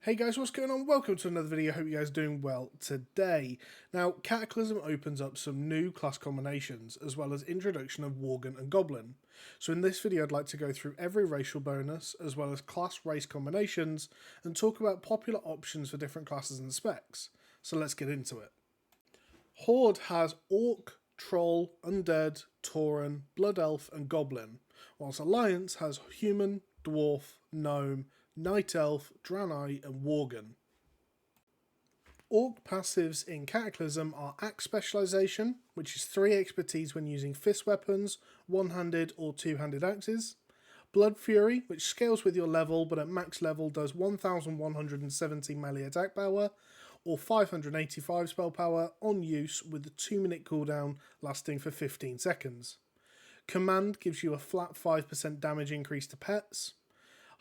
Hey guys, what's going on? Welcome to another video. Hope you guys are doing well today. Now, Cataclysm opens up some new class combinations, as well as introduction of Worgen and Goblin. So in this video, I'd like to go through every racial bonus, as well as class race combinations, and talk about popular options for different classes and specs. So let's get into it. Horde has Orc, Troll, Undead, Tauren, Blood Elf, and Goblin, whilst Alliance has Human, Dwarf, Gnome, Night Elf, Draenai, and Worgen. Orc passives in Cataclysm are Axe Specialization, which is 3 expertise when using fist weapons, one-handed or two-handed axes. Blood Fury, which scales with your level but at max level does 1170 melee attack power, or 585 spell power on use with a 2-minute cooldown lasting for 15 seconds. Command gives you a flat 5% damage increase to pets.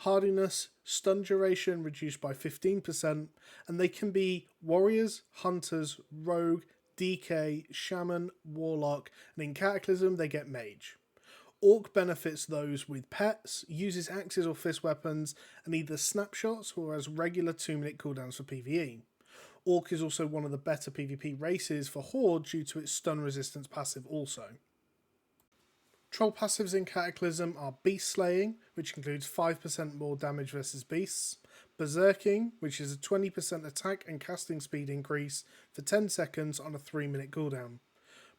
Hardiness, stun duration reduced by 15%, and they can be warriors, hunters, rogue, DK, shaman, warlock, and in Cataclysm they get mage. Orc benefits those with pets, uses axes or fist weapons, and either snapshots or has regular 2-minute cooldowns for PvE. Orc is also one of the better PvP races for Horde due to its stun resistance passive also. Troll passives in Cataclysm are Beast Slaying, which includes 5% more damage versus beasts, Berserking, which is a 20% attack and casting speed increase for 10 seconds on a 3-minute cooldown,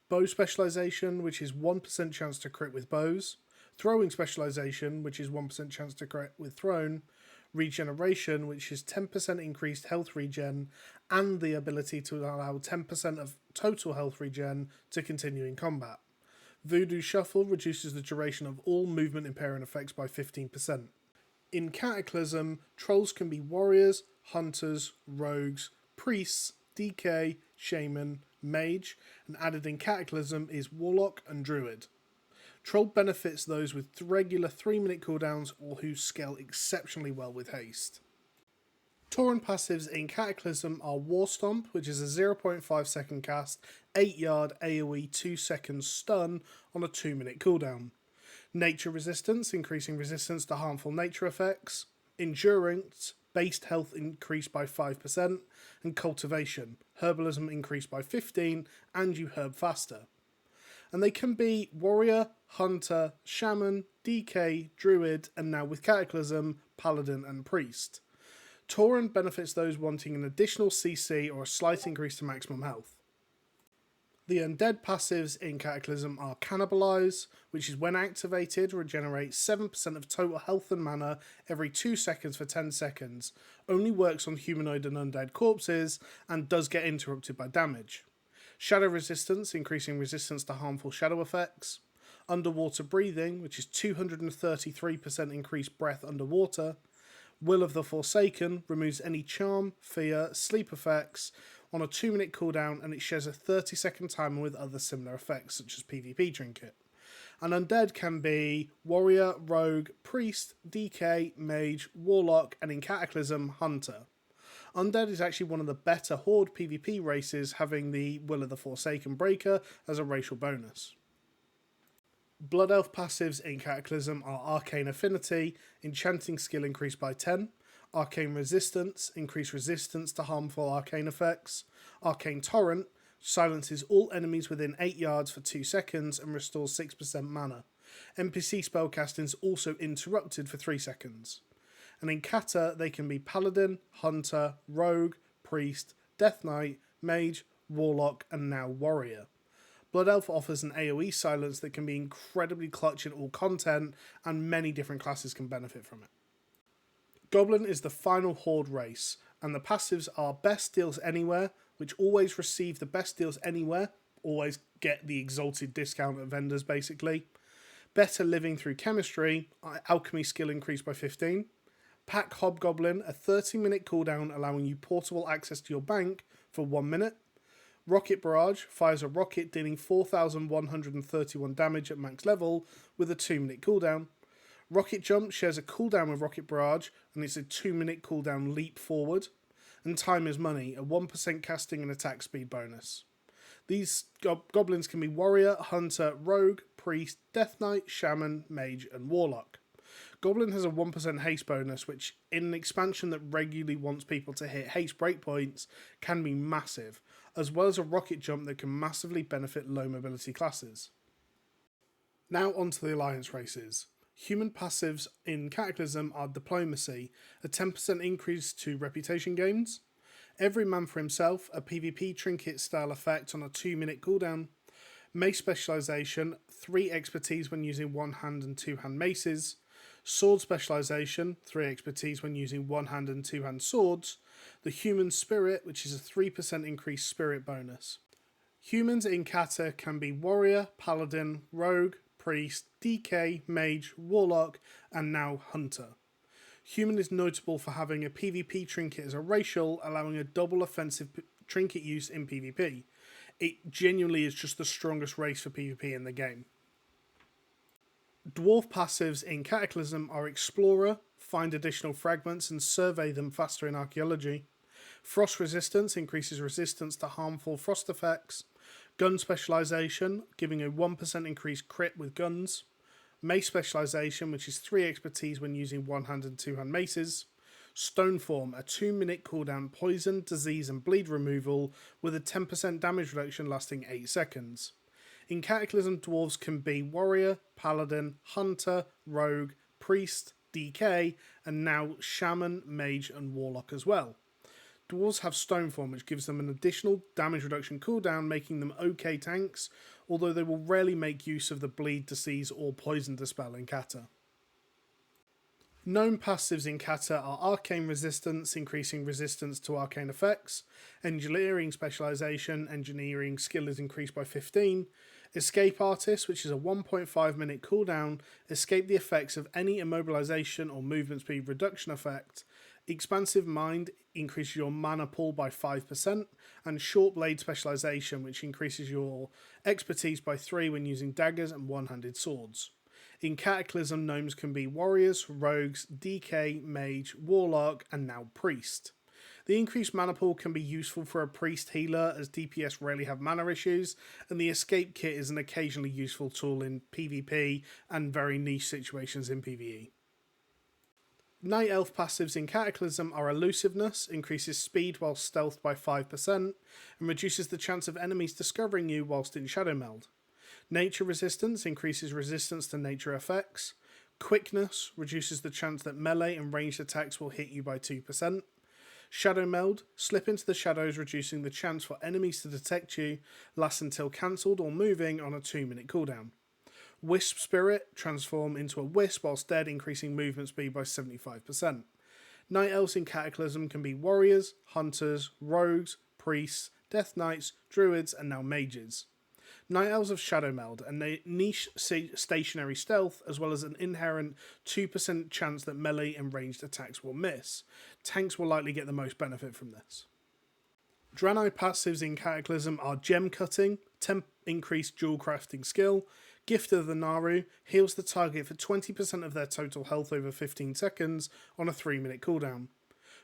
Bow Specialization, which is 1% chance to crit with bows, Throwing Specialization, which is 1% chance to crit with thrown, Regeneration, which is 10% increased health regen, and the ability to allow 10% of total health regen to continue in combat. Voodoo Shuffle reduces the duration of all movement impairing effects by 15%. In Cataclysm, trolls can be warriors, hunters, rogues, priests, DK, shaman, mage, and added in Cataclysm is warlock and druid. Troll benefits those with regular 3-minute cooldowns or who scale exceptionally well with haste. Tauren passives in Cataclysm are War Stomp, which is a 0.5 second cast, 8 yard AoE 2 seconds stun on a 2-minute cooldown. Nature Resistance, increasing resistance to harmful nature effects. Endurance, based health increased by 5%. And Cultivation, herbalism increased by 15 and you herb faster. And they can be warrior, hunter, shaman, DK, druid, and now with Cataclysm, paladin and priest. Tauren benefits those wanting an additional CC or a slight increase to maximum health. The Undead passives in Cataclysm are Cannibalize, which is when activated regenerates 7% of total health and mana every 2 seconds for 10 seconds, only works on humanoid and undead corpses, and does get interrupted by damage. Shadow Resistance, increasing resistance to harmful shadow effects. Underwater Breathing, which is 233% increased breath underwater. Will of the Forsaken removes any charm, fear, sleep effects on a 2-minute cooldown, and it shares a 30-second timer with other similar effects such as PvP Trinket. And Undead can be warrior, rogue, priest, DK, mage, warlock, and in Cataclysm, hunter. Undead is actually one of the better Horde PvP races, having the Will of the Forsaken Breaker as a racial bonus. Blood Elf passives in Cataclysm are Arcane Affinity, Enchanting Skill increased by 10, Arcane Resistance, increased resistance to harmful arcane effects, Arcane Torrent, silences all enemies within 8 yards for 2 seconds and restores 6% mana. NPC spellcasting is also interrupted for 3 seconds. And in Cata, they can be Paladin, Hunter, Rogue, Priest, Death Knight, Mage, Warlock, and now Warrior. Blood Elf offers an AoE silence that can be incredibly clutch in all content, and many different classes can benefit from it. Goblin is the final Horde race, and the passives are Best Deals Anywhere, which always receive the Best Deals Anywhere, always get the exalted discount at vendors basically. Better Living Through Chemistry, Alchemy skill increased by 15. Pack Hobgoblin, a 30-minute cooldown allowing you portable access to your bank for 1 minute. Rocket Barrage fires a rocket dealing 4,131 damage at max level with a 2-minute cooldown. Rocket Jump shares a cooldown with Rocket Barrage and it's a 2-minute cooldown leap forward. And Time is Money, a 1% casting and attack speed bonus. These goblins can be warrior, hunter, rogue, priest, death knight, shaman, mage and warlock. Goblin has a 1% haste bonus, which in an expansion that regularly wants people to hit haste breakpoints can be massive, as well as a rocket jump that can massively benefit low mobility classes. Now onto the Alliance races. Human passives in Cataclysm are Diplomacy, a 10% increase to reputation gains, Every Man for Himself, a PvP trinket style effect on a 2-minute cooldown, Mace specialization, 3 expertise when using one hand and 2 hand maces, Sword specialization, 3 expertise when using one hand and 2 hand swords, the Human Spirit, which is a 3% increased spirit bonus. Humans in Cata can be Warrior, Paladin, Rogue, Priest, DK, Mage, Warlock, and now Hunter. Human is notable for having a PvP trinket as a racial, allowing a double offensive trinket use in PvP. It genuinely is just the strongest race for PvP in the game. Dwarf passives in Cataclysm are Explorer, find additional fragments and survey them faster in archaeology. Frost resistance increases resistance to harmful frost effects. Gun specialization, giving a 1% increased crit with guns. Mace specialization, which is 3 expertise when using one hand and 2 hand maces. Stone form, a 2-minute cooldown poison, disease and bleed removal with a 10% damage reduction lasting 8 seconds. In Cataclysm, dwarves can be Warrior, Paladin, Hunter, Rogue, Priest, DK, and now Shaman, Mage and Warlock as well. Dwarves have Stone form, which gives them an additional damage reduction cooldown, making them okay tanks, although they will rarely make use of the Bleed, Disease or Poison Dispel in Cata. Gnome passives in Cata are Arcane Resistance, increasing resistance to arcane effects, Engineering specialization, engineering skill is increased by 15, Escape Artist, which is a 1.5 minute cooldown, escape the effects of any immobilization or movement speed reduction effect, Expansive Mind increases your mana pool by 5%, and Short Blade specialization, which increases your expertise by 3 when using daggers and one-handed swords. In Cataclysm, gnomes can be warriors, rogues, DK, mage, warlock, and now priest. The increased mana pool can be useful for a priest healer, as DPS rarely have mana issues, and the escape kit is an occasionally useful tool in PvP and very niche situations in PvE. Night Elf passives in Cataclysm are Elusiveness, increases speed while stealthed by 5%, and reduces the chance of enemies discovering you whilst in Shadow Meld. Nature Resistance increases resistance to nature effects. Quickness reduces the chance that melee and ranged attacks will hit you by 2%. Shadow Meld, slip into the shadows, reducing the chance for enemies to detect you, lasts until cancelled or moving on a 2-minute cooldown. Wisp Spirit, transform into a wisp whilst dead, increasing movement speed by 75%. Night Elves in Cataclysm can be warriors, hunters, rogues, priests, death knights, druids, and now mages. Night Elves have Shadow Meld, and they niche stationary stealth, as well as an inherent 2% chance that melee and ranged attacks will miss. Tanks will likely get the most benefit from this. Draenai passives in Cataclysm are Gem Cutting, 10 increased dual crafting skill, Gift of the Naru, heals the target for 20% of their total health over 15 seconds on a 3-minute cooldown.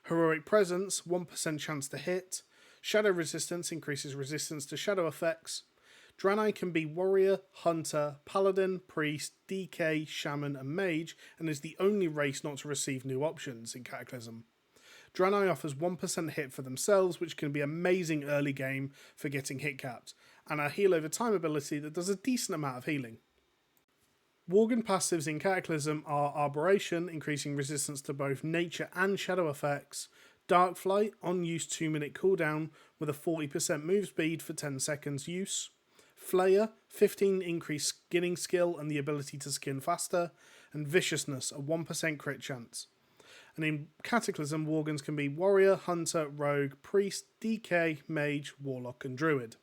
Heroic Presence, 1% chance to hit. Shadow Resistance increases resistance to shadow effects. Draenai can be Warrior, Hunter, Paladin, Priest, DK, Shaman and Mage, and is the only race not to receive new options in Cataclysm. Draenai offers 1% hit for themselves, which can be amazing early game for getting hit capped, and a heal over time ability that does a decent amount of healing. Worgen passives in Cataclysm are Arboration, increasing resistance to both nature and shadow effects, Dark Flight, on use 2-minute cooldown with a 40% move speed for 10 seconds use, Flayer, 15 increased skinning skill and the ability to skin faster, and Viciousness, a 1% crit chance. And in Cataclysm, Worgens can be Warrior, Hunter, Rogue, Priest, DK, Mage, Warlock and Druid.